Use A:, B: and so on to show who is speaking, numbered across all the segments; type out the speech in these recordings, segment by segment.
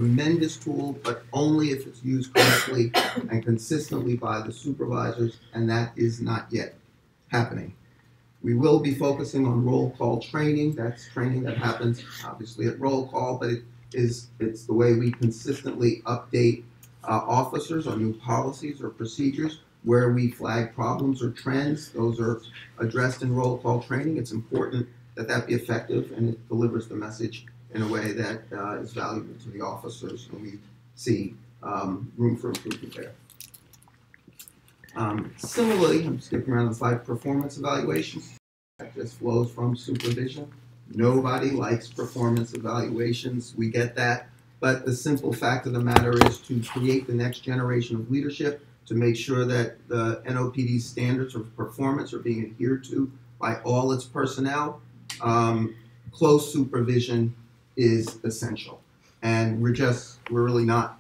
A: tremendous tool, but only if it's used correctly and consistently by the supervisors, and that is not yet happening. We will be focusing on roll call training. That's training that happens obviously at roll call, but it's the way we consistently update officers on new policies or procedures where we flag problems or trends. Those are addressed in roll call training. It's important that that be effective and it delivers the message in a way that is valuable to the officers, and we see room for improvement there. Similarly, I'm skipping around the slide, performance evaluations. That just flows from supervision. Nobody likes performance evaluations, we get that, but the simple fact of the matter is to create the next generation of leadership, to make sure that the NOPD standards of performance are being adhered to by all its personnel. Close supervision is essential, and we're really not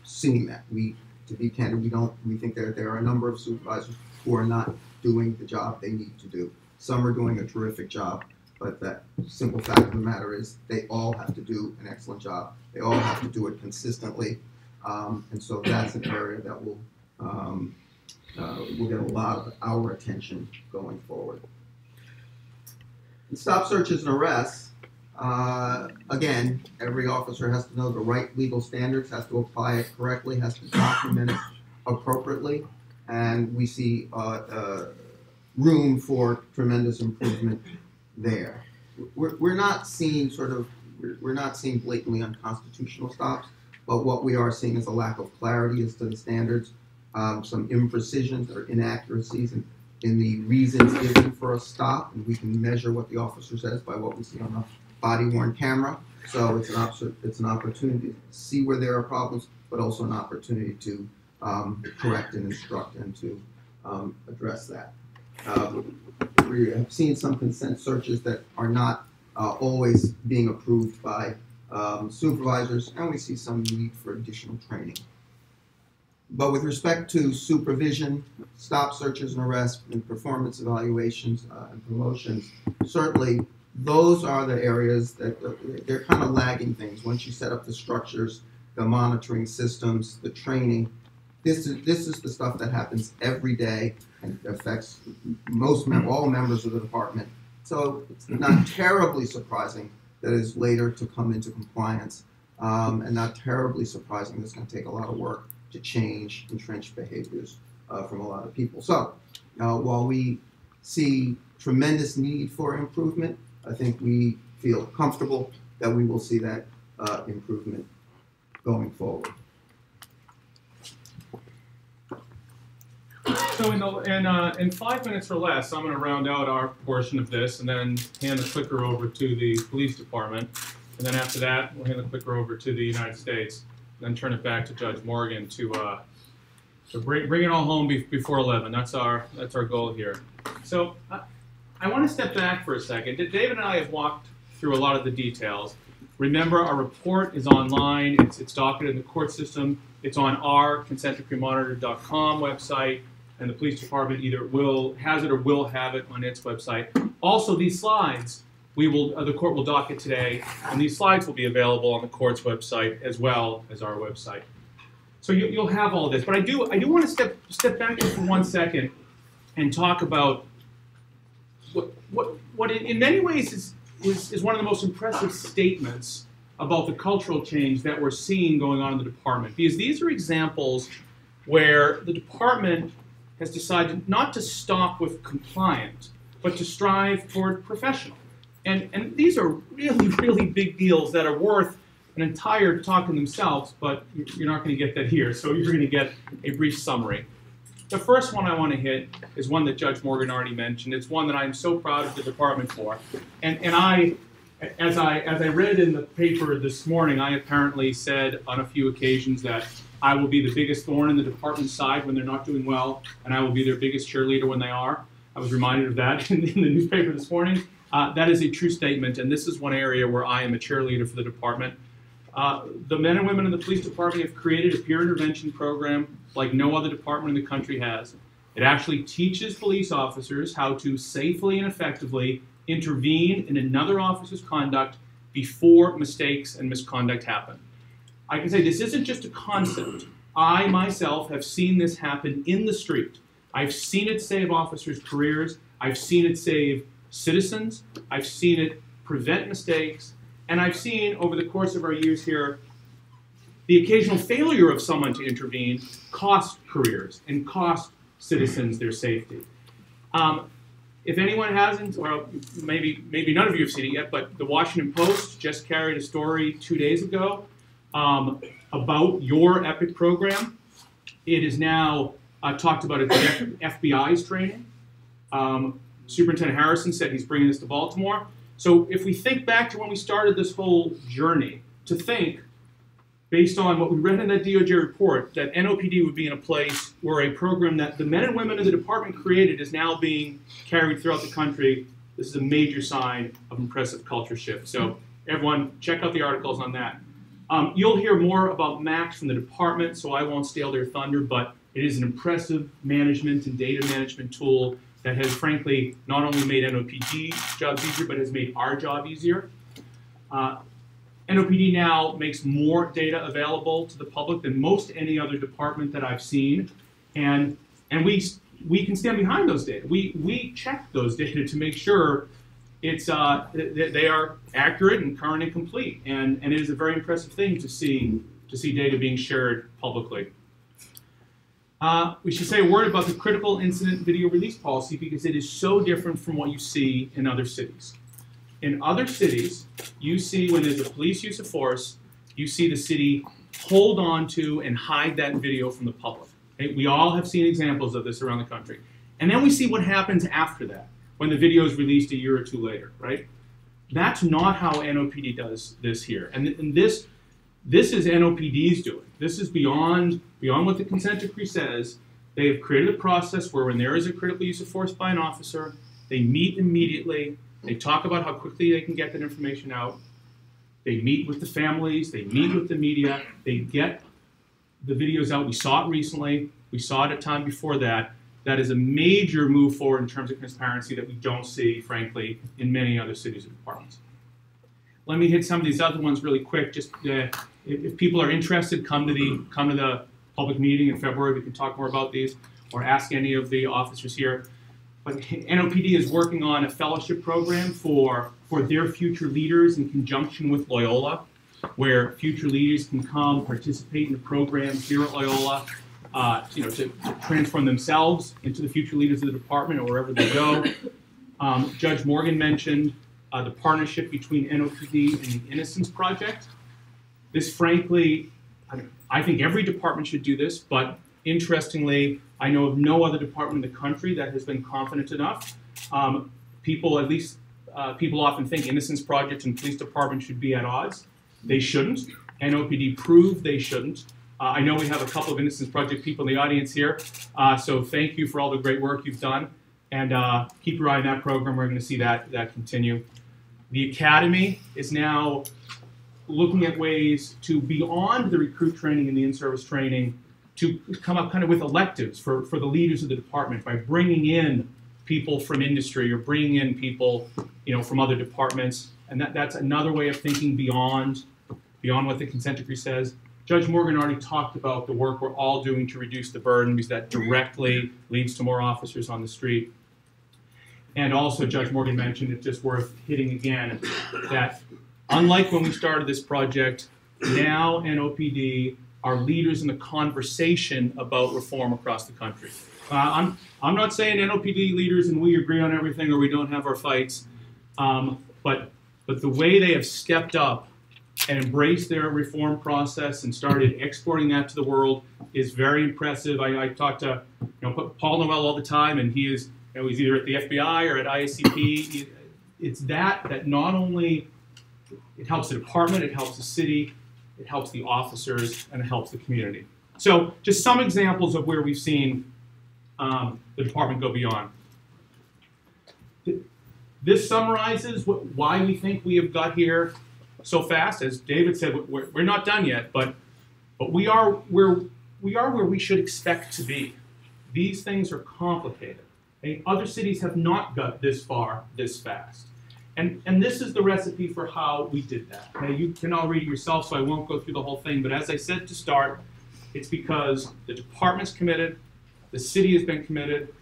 A: seeing that. To be candid, we think that there are a number of supervisors who are not doing the job they need to do. Some are doing a terrific job, but the simple fact of the matter is they all have to do an excellent job. They all have to do it consistently, and so that's an area that will get a lot of our attention going forward. In stop searches and arrests, again, every officer has to know the right legal standards, has to apply it correctly, has to document it appropriately, and we see room for tremendous improvement there. We're not seeing blatantly unconstitutional stops, but what we are seeing is a lack of clarity as to the standards, some imprecisions or inaccuracies in the reasons given for a stop, and we can measure what the officer says by what we see on the body-worn camera. So it's an opportunity to see where there are problems, but also an opportunity to correct and instruct and to address that. We have seen some consent searches that are not always being approved by supervisors, and we see some need for additional training. But with respect to supervision, stop searches and arrests, and performance evaluations and promotions, certainly those are the areas that they're kind of lagging things. Once you set up the structures, the monitoring systems, the training, this is the stuff that happens every day and affects all members of the department. So it's not terribly surprising that it's later to come into compliance, and not terribly surprising that it's going to take a lot of work to change entrenched behaviors from a lot of people. So while we see tremendous need for improvement, I think we feel comfortable that we will see that improvement going forward.
B: So in 5 minutes or less, I'm going to round out our portion of this and then hand the clicker over to the police department. And then after that, we'll hand the clicker over to the United States. Then turn it back to Judge Morgan to bring it all home before 11. That's our goal here. So I want to step back for a second. David and I have walked through a lot of the details. Remember, our report is online. It's docketed in the court system. It's on our consentdecreemonitor.com website, and the police department either has it or will have it on its website. Also, these slides, the court will docket today, and these slides will be available on the court's website as well as our website. So you'll have all this. But I do want to step back just for 1 second and talk about what in many ways is one of the most impressive statements about the cultural change that we're seeing going on in the department. Because these are examples where the department has decided not to stop with compliant, but to strive toward professional. And these are really, really big deals that are worth an entire talk in themselves, but you're not going to get that here, so you're going to get a brief summary. The first one I want to hit is one that Judge Morgan already mentioned. It's one that I'm so proud of the department for. And as I read in the paper this morning, I apparently said on a few occasions that I will be the biggest thorn in the department's side when they're not doing well, and I will be their biggest cheerleader when they are. I was reminded of that in the newspaper this morning. That is a true statement, and this is one area where I am a cheerleader for the department. The men and women in the police department have created a peer intervention program like no other department in the country has. It actually teaches police officers how to safely and effectively intervene in another officer's conduct before mistakes and misconduct happen. I can say this isn't just a concept. I myself have seen this happen in the street. I've seen it save officers' careers. I've seen it save citizens. I've seen it prevent mistakes. And I've seen, over the course of our years here, the occasional failure of someone to intervene cost careers and cost citizens their safety. If anyone hasn't, or maybe none of you have seen it yet, but the Washington Post just carried a story 2 days ago about your EPIC program. It is now talked about at the FBI's training. Superintendent Harrison said he's bringing this to Baltimore. So if we think back to when we started this whole journey, to think, based on what we read in that DOJ report, that NOPD would be in a place where a program that the men and women of the department created is now being carried throughout the country, this is a major sign of impressive culture shift. So everyone, check out the articles on that. You'll hear more about Max from the department, so I won't steal their thunder, but it is an impressive management and data management tool that has, frankly, not only made NOPD jobs easier, but has made our job easier. NOPD now makes more data available to the public than most any other department that I've seen, and we can stand behind those data. We check those data to make sure it's they are accurate and current and complete, and it is a very impressive thing to see data being shared publicly. We should say a word about the critical incident video release policy because it is so different from what you see in other cities. In other cities, you see when there's a police use of force, you see the city hold on to and hide that video from the public. Okay? We all have seen examples of this around the country. And then we see what happens after that, when the video is released a year or two later, right? That's not how NOPD does this here. And this is NOPD's doing. This is beyond what the consent decree says. They have created a process where when there is a critical use of force by an officer, they meet immediately. They talk about how quickly they can get that information out. They meet with the families. They meet with the media. They get the videos out. We saw it recently. We saw it a time before that. That is a major move forward in terms of transparency that we don't see, frankly, in many other cities or departments. Let me hit some of these other ones really quick. Just if people are interested, come to the public meeting in February. We can talk more about these, or ask any of the officers here. But NOPD is working on a fellowship program for their future leaders in conjunction with Loyola, where future leaders can come participate in the programs here at Loyola, to transform themselves into the future leaders of the department or wherever they go. Judge Morgan mentioned the partnership between NOPD and the Innocence Project. This, frankly, I think every department should do this, but interestingly, I know of no other department in the country that has been confident enough. People often think Innocence Project and police departments should be at odds. They shouldn't. NOPD proved they shouldn't. I know we have a couple of Innocence Project people in the audience here, so thank you for all the great work you've done. And keep your eye on that program. We're going to see that continue. The Academy is now looking at ways to, beyond the recruit training and the in-service training, to come up kind of with electives for the leaders of the department by bringing in people from industry or bringing in people from other departments. And that's another way of thinking beyond what the consent decree says. Judge Morgan already talked about the work we're all doing to reduce the burden because that directly leads to more officers on the street. And also Judge Morgan mentioned, it's just worth hitting again, that unlike when we started this project, now NOPD are leaders in the conversation about reform across the country. I'm not saying NOPD leaders and we agree on everything or we don't have our fights, but the way they have stepped up and embraced their reform process and started exporting that to the world is very impressive. I talk to Paul Noel all the time, and he is he's either at the FBI or at IACP. It's that not only it helps the department, it helps the city, it helps the officers, and it helps the community. So just some examples of where we've seen the department go beyond. This summarizes why we think we have got here so fast. As David said, we're not done yet, but we are where we should expect to be. These things are complicated. Okay? Other cities have not got this far this fast. And this is the recipe for how we did that. Now, you can all read it yourself, so I won't go through the whole thing, but as I said to start, it's because the department's committed, the city has been committed,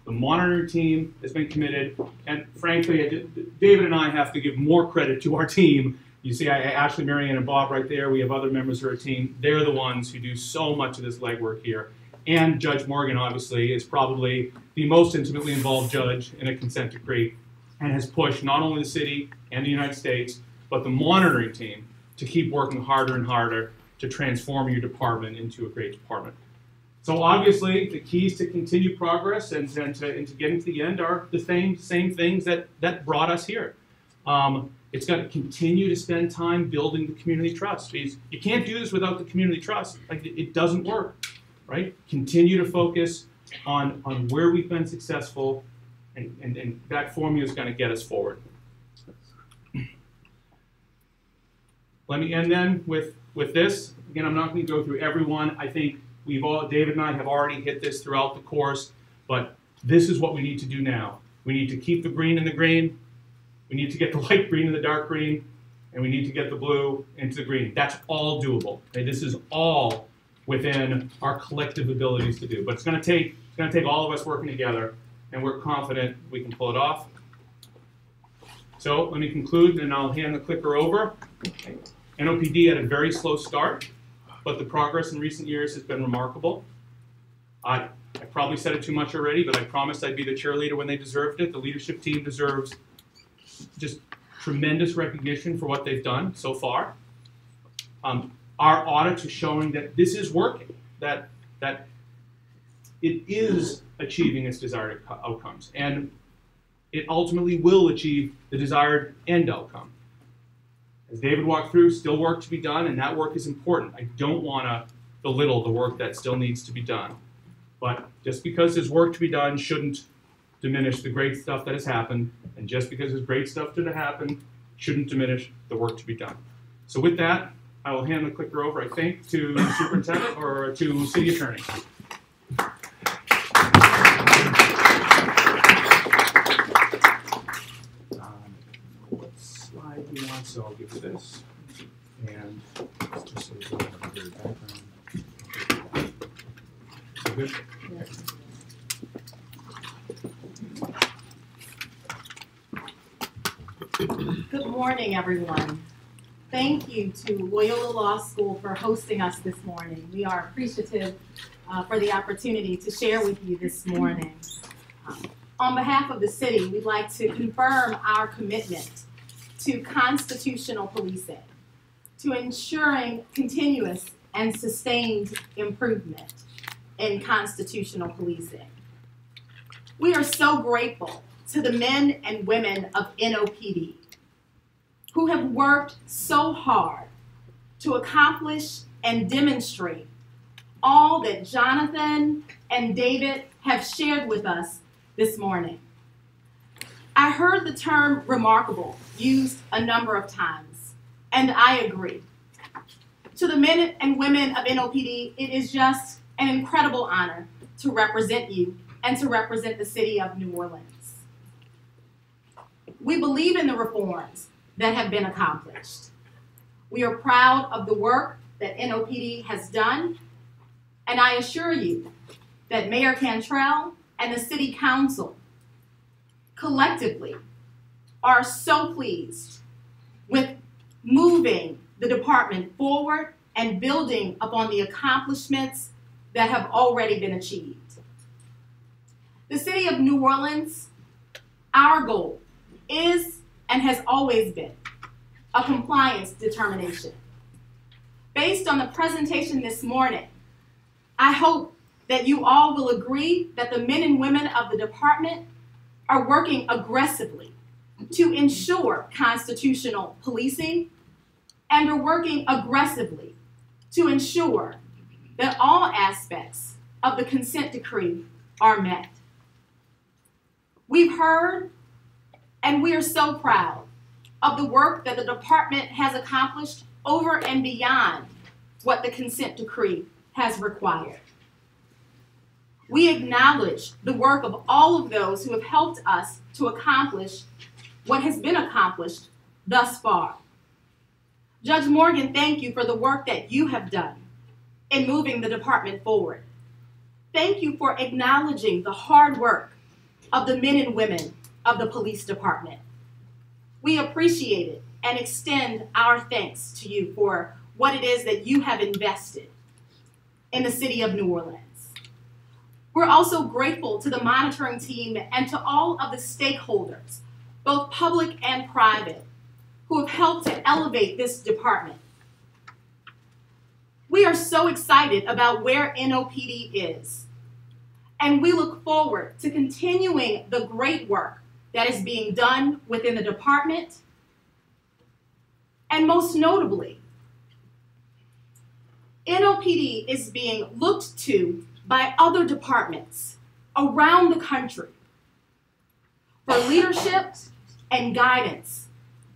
B: the monitoring team has been committed, and frankly, David and I have to give more credit to our team. You see Ashley, Marianne, and Bob right there. We have other members of our team. They're the ones who do so much of this legwork here. And Judge Morgan, obviously, is probably the most intimately involved judge in a consent decree and has pushed not only the city and the United States, but the monitoring team to keep working harder and harder to transform your department into a great department. So obviously, the keys to continued progress and to getting to the end are the same things that brought us here. It's got to continue to spend time building the community trust. You can't do this without the community trust. Like, it doesn't work, right? Continue to focus on where we've been successful, and that formula is going to get us forward. Let me end then with this. Again, I'm not going to go through everyone. I think David and I have already hit this throughout the course, but this is what we need to do now. We need to keep the green in the green. We need to get the light green in the dark green, and we need to get the blue into the green. That's all doable. Okay? This is all within our collective abilities to do. But it's going to take all of us working together, and we're confident we can pull it off. So let me conclude, and I'll hand the clicker over. Okay. NOPD had a very slow start, but the progress in recent years has been remarkable. I probably said it too much already, but I promised I'd be the cheerleader when they deserved it. The leadership team deserves just tremendous recognition for what they've done so far. Our audits are showing that this is working, that it is achieving its desired outcomes, and it ultimately will achieve the desired end outcome. As David walked through, still work to be done, and that work is important. I don't want to belittle the work that still needs to be done. But just because there's work to be done shouldn't diminish the great stuff that has happened, and just because there's great stuff that has happened shouldn't diminish the work to be done. So with that, I will hand the clicker over, I think, to the superintendent or to city attorney. What slide do you want? So I'll give you this. And just so you don't have a good background. Good? Yeah.
C: Good morning, everyone. Thank you to Loyola Law School for hosting us this morning. We are appreciative for the opportunity to share with you this morning. On behalf of the city, we'd like to confirm our commitment to constitutional policing, to ensuring continuous and sustained improvement in constitutional policing. We are so grateful to the men and women of NOPD who have worked so hard to accomplish and demonstrate all that Jonathan and David have shared with us this morning. I heard the term remarkable used a number of times, and I agree. To the men and women of NOPD, it is just an incredible honor to represent you and to represent the city of New Orleans. We believe in the reforms that have been accomplished. We are proud of the work that NOPD has done, and I assure you that Mayor Cantrell and the City Council collectively are so pleased with moving the department forward and building upon the accomplishments that have already been achieved. The city of New Orleans, our goal is and has always been a compliance determination. Based on the presentation this morning, I hope that you all will agree that the men and women of the department are working aggressively to ensure constitutional policing and are working aggressively to ensure that all aspects of the consent decree are met. We've heard and we are so proud of the work that the department has accomplished over and beyond what the consent decree has required. We acknowledge the work of all of those who have helped us to accomplish what has been accomplished thus far. Judge Morgan, thank you for the work that you have done in moving the department forward. Thank you for acknowledging the hard work of the men and women of the police department. We appreciate it and extend our thanks to you for what it is that you have invested in the city of New Orleans. We're also grateful to the monitoring team and to all of the stakeholders, both public and private, who have helped to elevate this department. We are so excited about where NOPD is, and we look forward to continuing the great work that is being done within the department, and most notably, NOPD is being looked to by other departments around the country for leadership and guidance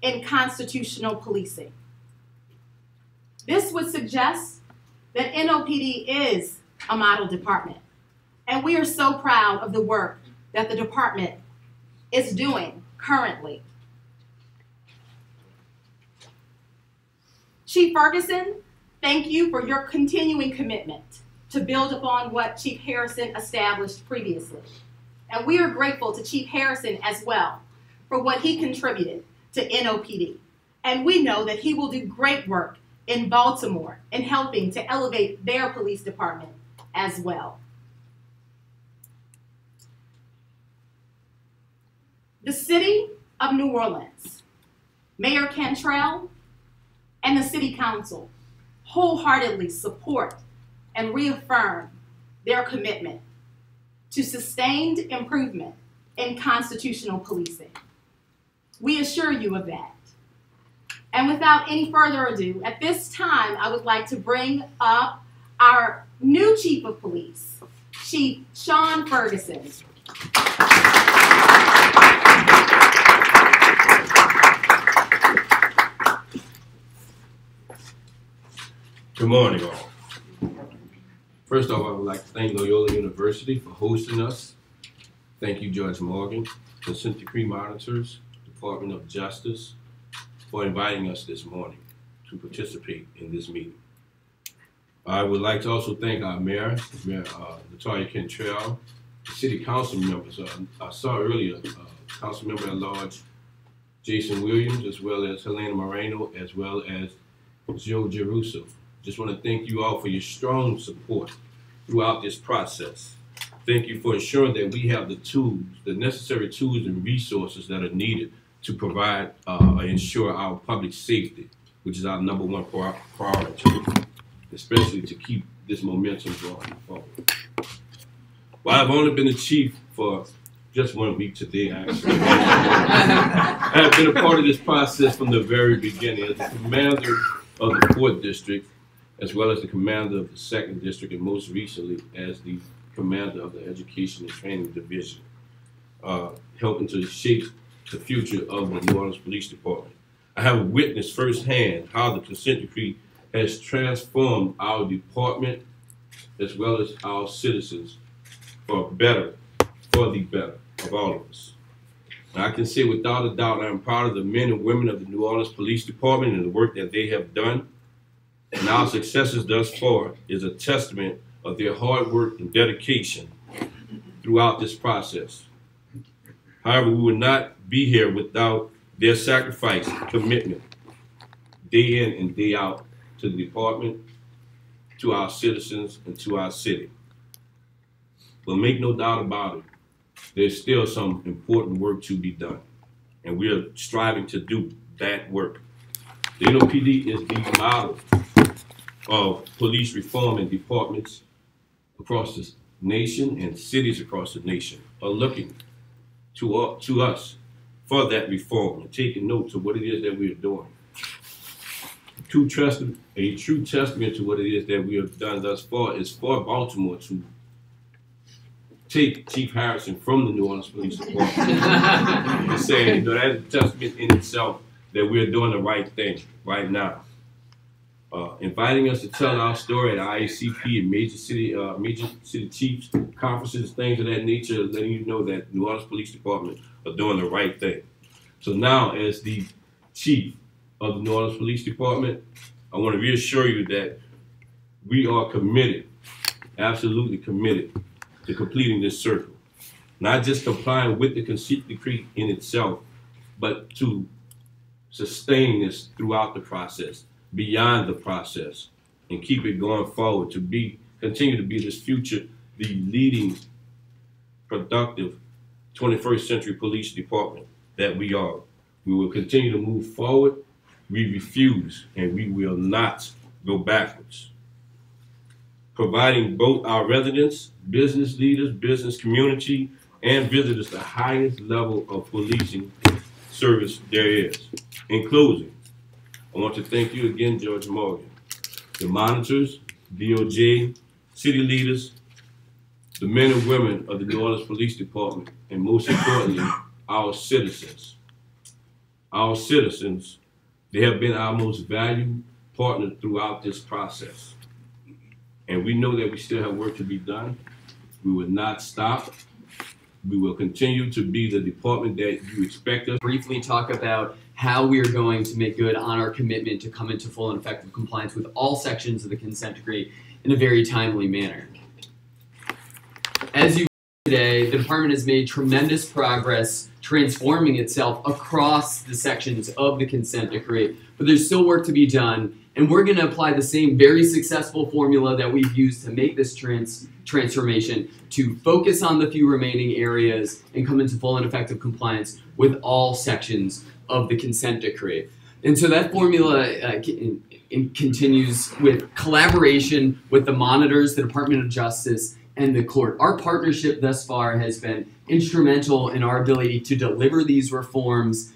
C: in constitutional policing. This would suggest that NOPD is a model department, and we are so proud of the work that the department is doing currently. Chief Ferguson, thank you for your continuing commitment to build upon what Chief Harrison established previously. And we are grateful to Chief Harrison as well for what he contributed to NOPD. And we know that he will do great work in Baltimore in helping to elevate their police department as well. The city of New Orleans, Mayor Cantrell, and the City Council wholeheartedly support and reaffirm their commitment to sustained improvement in constitutional policing. We assure you of that. And without any further ado, at this time, I would like to bring up our new Chief of Police, Chief Sean Ferguson.
D: Good morning, all. First off, I would like to thank Loyola University for hosting us. Thank you, Judge Morgan, Consent Decree Monitors, Department of Justice, for inviting us this morning to participate in this meeting. I would like to also thank our Mayor Latoya Cantrell, the City Council members. I saw earlier Council Member at Large Jason Williams, as well as Helena Moreno, as well as Joe Jeruso. Just want to thank you all for your strong support throughout this process. Thank you for ensuring that we have the tools, the necessary tools and resources that are needed to provide and ensure our public safety, which is our #1 priority, especially to keep this momentum going forward. Well, I've only been the chief for just 1 week today, actually. I have been a part of this process from the very beginning as the commander of the 4th District, as well as the commander of the 2nd District, and most recently as the commander of the Education and Training Division, helping to shape the future of the New Orleans Police Department. I have witnessed firsthand how the consent decree has transformed our department as well as our citizens for the better of all of us. And I can say without a doubt, I am proud of the men and women of the New Orleans Police Department and the work that they have done. And our successes thus far is a testament of their hard work and dedication throughout this process. However, we would not be here without their sacrifice, commitment, day in and day out to the department, to our citizens, and to our city. But make no doubt about it, there's still some important work to be done, and we are striving to do that work. The NOPD is the model of police reform, and departments across the nation and cities across the nation are looking to us for that reform and taking notes of what it is that we are doing. A true testament to what it is that we have done thus far is for Baltimore to take Chief Harrison from the New Orleans Police Department and saying, that is a testament in itself that we're doing the right thing right now. Inviting us to tell our story at IACP and major city chiefs, conferences, things of that nature, letting you know that New Orleans Police Department are doing the right thing. So now, as the chief of the New Orleans Police Department, I want to reassure you that we are committed, absolutely committed, to completing this circle. Not just complying with the consent decree in itself, but to sustain this throughout the process, beyond the process, and keep it going forward to continue to be this future, the leading, productive 21st century police department that we are. We will continue to move forward. We refuse, and we will not go backwards. Providing both our residents, business leaders, business community, and visitors the highest level of policing service there is. In closing, I want to thank you again, Judge Morgan, the monitors, DOJ, city leaders, the men and women of the New Orleans Police Department, and most importantly, our citizens. Our citizens, they have been our most valued partner throughout this process. And we know that we still have work to be done. We will not stop. We will continue to be the department that you expect us.
E: Briefly talk about how we are going to make good on our commitment to come into full and effective compliance with all sections of the consent decree in a very timely manner. As you today, the department has made tremendous progress transforming itself across the sections of the consent decree, but there's still work to be done, and we're going to apply the same very successful formula that we've used to make this transformation to focus on the few remaining areas and come into full and effective compliance with all sections of the consent decree. And so that formula continues with collaboration with the monitors, the Department of Justice, and the court. Our partnership thus far has been instrumental in our ability to deliver these reforms,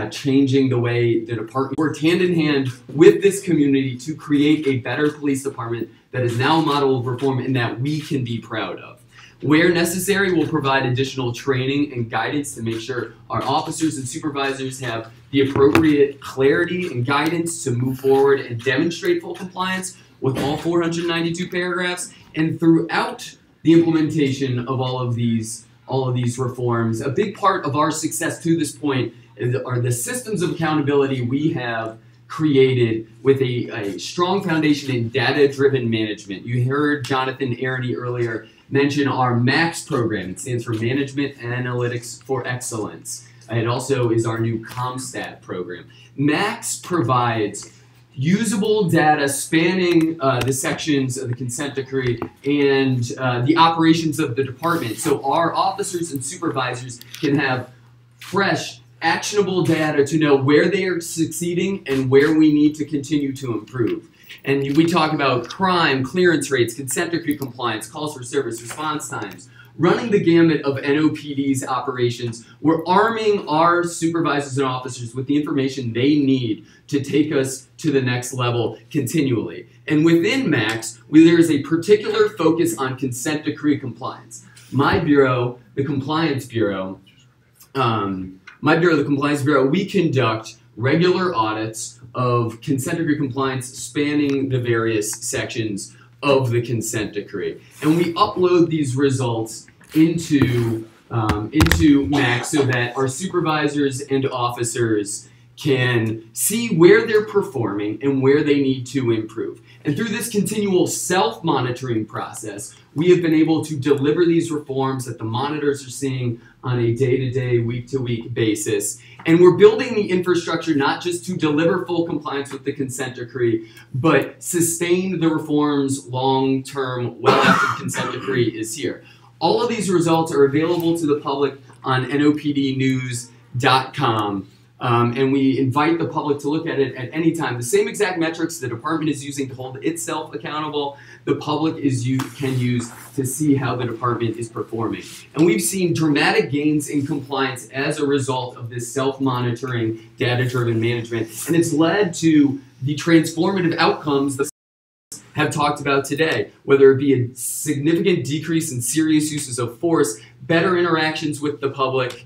E: changing the way the department worked hand in hand with this community to create a better police department that is now a model of reform and that we can be proud of. Where necessary, we'll provide additional training and guidance to make sure our officers and supervisors have the appropriate clarity and guidance to move forward and demonstrate full compliance with all 492 paragraphs. And throughout the implementation of all of these reforms, a big part of our success to this point are the systems of accountability we have created with a strong foundation in data-driven management. You heard Jonathan Aroney earlier mention our MAX program. It stands for Management Analytics for Excellence. It also is our new ComStat program. MAX provides usable data spanning the sections of the consent decree and the operations of the department. So our officers and supervisors can have fresh, actionable data to know where they are succeeding and where we need to continue to improve. And we talk about crime, clearance rates, consent decree compliance, calls for service, response times, running the gamut of NOPD's operations. We're arming our supervisors and officers with the information they need to take us to the next level continually. And within MAX, there is a particular focus on consent decree compliance. My bureau, the Compliance Bureau, we conduct regular audits of consent decree compliance spanning the various sections of the consent decree. And we upload these results into MAX so that our supervisors and officers can see where they're performing and where they need to improve. And through this continual self-monitoring process, we have been able to deliver these reforms that the monitors are seeing on a day-to-day, week-to-week basis. And we're building the infrastructure not just to deliver full compliance with the consent decree, but sustain the reforms long-term, well after the consent decree is here. All of these results are available to the public on NOPDnews.com. And we invite the public to look at it at any time. The same exact metrics the department is using to hold itself accountable, the public can use to see how the department is performing. And we've seen dramatic gains in compliance as a result of this self-monitoring, data-driven management. And it's led to the transformative outcomes that have talked about today, whether it be a significant decrease in serious uses of force, better interactions with the public,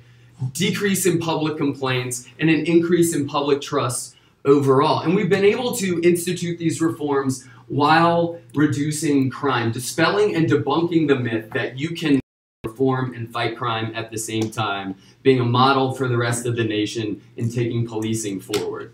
E: decrease in public complaints, and an increase in public trust overall. And we've been able to institute these reforms while reducing crime, dispelling and debunking the myth that you can reform and fight crime at the same time, being a model for the rest of the nation in taking policing forward.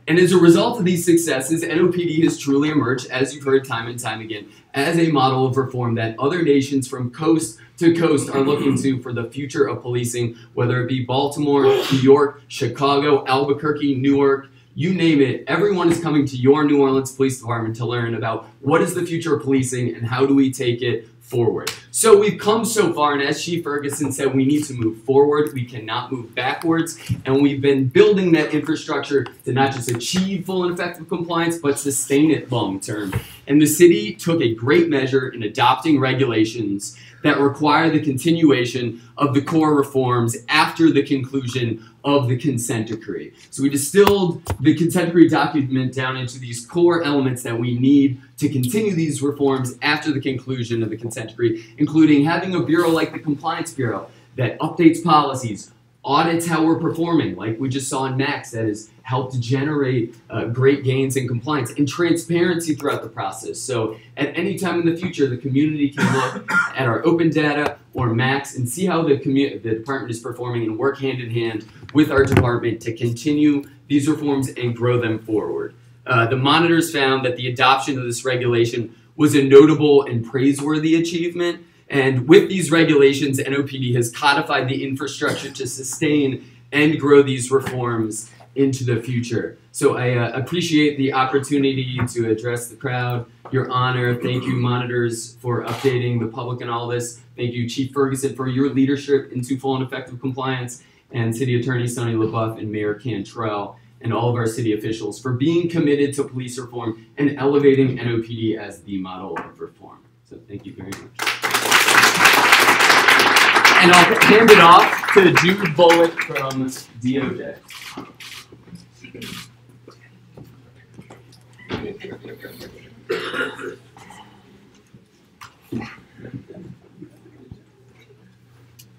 E: And as a result of these successes, NOPD has truly emerged, as you've heard time and time again, as a model of reform that other nations from coast to coast are looking to for the future of policing, whether it be Baltimore, New York, Chicago, Albuquerque, Newark, you name it. Everyone is coming to your New Orleans Police Department to learn about what is the future of policing and how do we take it forward. So we've come so far, and as Chief Ferguson said, we need to move forward. We cannot move backwards, and we've been building that infrastructure to not just achieve full and effective compliance, but sustain it long term. And the city took a great measure in adopting regulations that require the continuation of the core reforms after the conclusion of the consent decree. So we distilled the consent decree document down into these core elements that we need to continue these reforms after the conclusion of the consent decree, including having a bureau like the Compliance Bureau that updates policies, audits how we're performing, like we just saw in Max, that has helped generate great gains in compliance, and transparency throughout the process. So at any time in the future, the community can look at our open data or Max and see how the department is performing and work hand in hand with our department to continue these reforms and grow them forward. The monitors found that the adoption of this regulation was a notable and praiseworthy achievement. And with these regulations, NOPD has codified the infrastructure to sustain and grow these reforms into the future. So I appreciate the opportunity to address the crowd. Your Honor, thank you, monitors, for updating the public on all this. Thank you, Chief Ferguson, for your leadership into full and effective compliance, and City Attorney Sonny LaBeouf and Mayor Cantrell, and all of our city officials for being committed to police reform and elevating NOPD as the model of reform. So thank you very much. And I'll hand it off to Jude Bullock from DOJ.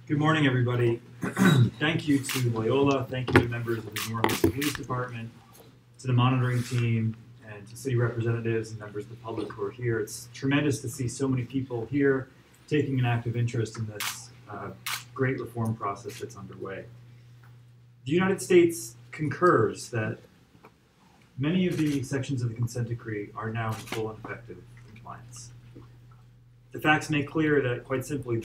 F: Good morning, everybody. Thank you to Loyola, thank you to members of the New Orleans Police Department, to the monitoring team, and to city representatives and members of the public who are here. It's tremendous to see so many people here taking an active interest in this great reform process that's underway. The United States concurs that many of the sections of the consent decree are now in full and effective compliance. The facts make clear that, quite simply,